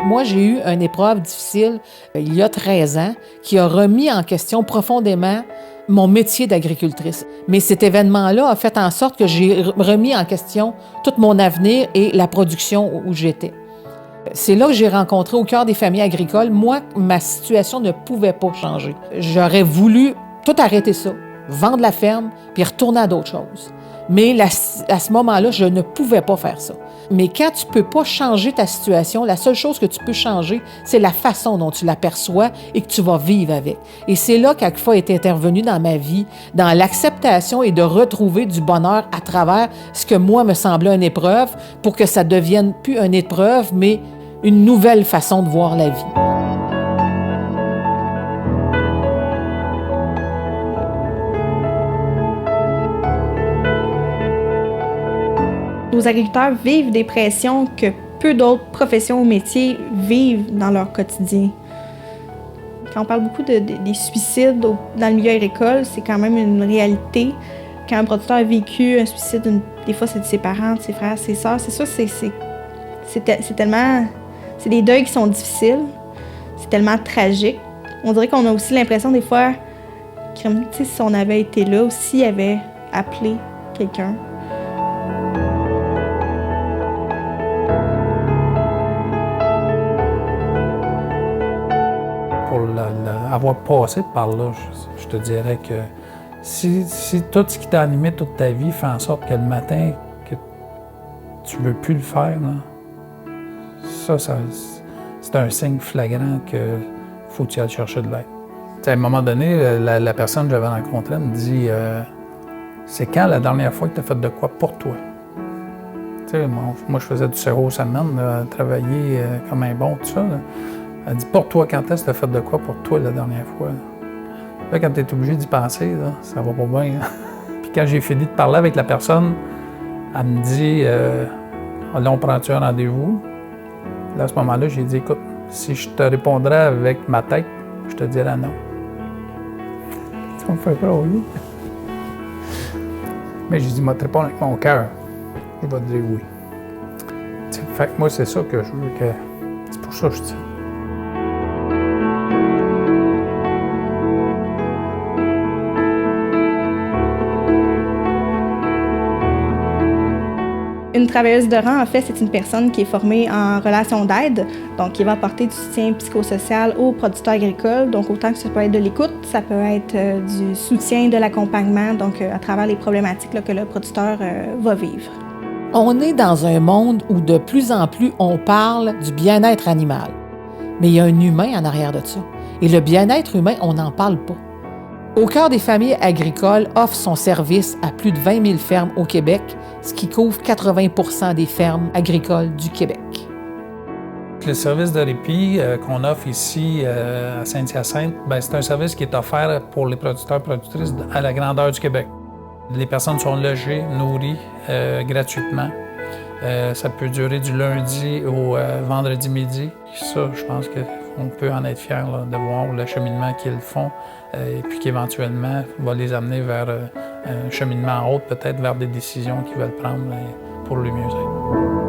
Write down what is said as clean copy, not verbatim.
Moi, j'ai eu une épreuve difficile il y a 13 ans qui a remis en question profondément mon métier d'agricultrice. Mais cet événement-là a fait en sorte que j'ai remis en question tout mon avenir et la production où j'étais. C'est là que j'ai rencontré au cœur des familles agricoles. Moi, ma situation ne pouvait pas changer. J'aurais voulu tout arrêter ça, vendre la ferme, puis retourner à d'autres choses. Mais à ce moment-là, je ne pouvais pas faire ça. Mais quand tu ne peux pas changer ta situation, la seule chose que tu peux changer, c'est la façon dont tu l'aperçois et que tu vas vivre avec. Et c'est là qu'Agfa est intervenu dans ma vie, dans l'acceptation et de retrouver du bonheur à travers ce que moi me semblait une épreuve, pour que ça devienne plus une épreuve, mais une nouvelle façon de voir la vie. Nos agriculteurs vivent des pressions que peu d'autres professions ou métiers vivent dans leur quotidien. Quand on parle beaucoup des suicides dans le milieu agricole, c'est quand même une réalité. Quand un producteur a vécu un suicide, des fois c'est de ses parents, de ses frères, ses sœurs, c'est sûr, c'est tellement... C'est des deuils qui sont difficiles, c'est tellement tragique. On dirait qu'on a aussi l'impression des fois que si on avait été là ou s'il avait appelé quelqu'un. Pour avoir passé par là, je te dirais que si tout ce qui t'a animé toute ta vie fait en sorte que le matin, que tu ne veux plus le faire, là, ça c'est un signe flagrant que faut que tu ailles chercher de l'aide. À un moment donné, la personne que j'avais rencontrée me dit c'est quand la dernière fois que tu as fait de quoi pour toi? Moi, je faisais du 0 semaine, travailler comme un bon, tout ça. Là. Elle dit pour toi, quand est-ce que tu as fait de quoi pour toi la dernière fois? Là, quand tu es obligé d'y penser, là, ça va pas bien. Hein? Puis quand j'ai fini de parler avec la personne, elle me dit là, on prend-tu un rendez-vous? Là, à ce moment-là, j'ai dit écoute, si je te répondrais avec ma tête, je te dirais non. Ça me fait peur, oui. Mais j'ai dit, moi, te répondre avec mon cœur. Je vais te dire oui. Fait que moi, c'est ça que je veux que. C'est pour ça que je dis. Une travailleuse de rang, en fait, c'est une personne qui est formée en relation d'aide, donc qui va apporter du soutien psychosocial aux producteurs agricoles. Donc, autant que ça peut être de l'écoute, ça peut être du soutien, de l'accompagnement, donc à travers les problématiques là, que le producteur va vivre. On est dans un monde où de plus en plus on parle du bien-être animal. Mais il y a un humain en arrière de ça. Et le bien-être humain, on n'en parle pas. Au cœur des familles agricoles offre son service à plus de 20 000 fermes au Québec, ce qui couvre 80 % des fermes agricoles du Québec. Le service de répit qu'on offre ici à Saint-Hyacinthe, c'est un service qui est offert pour les producteurs-productrices à la grandeur du Québec. Les personnes sont logées, nourries gratuitement. Ça peut durer du lundi au vendredi midi. Ça, je pense qu'on peut en être fiers là, de voir le cheminement qu'ils font et puis qu'éventuellement va les amener vers un cheminement en haute, peut-être vers des décisions qu'ils veulent prendre pour le mieux-être.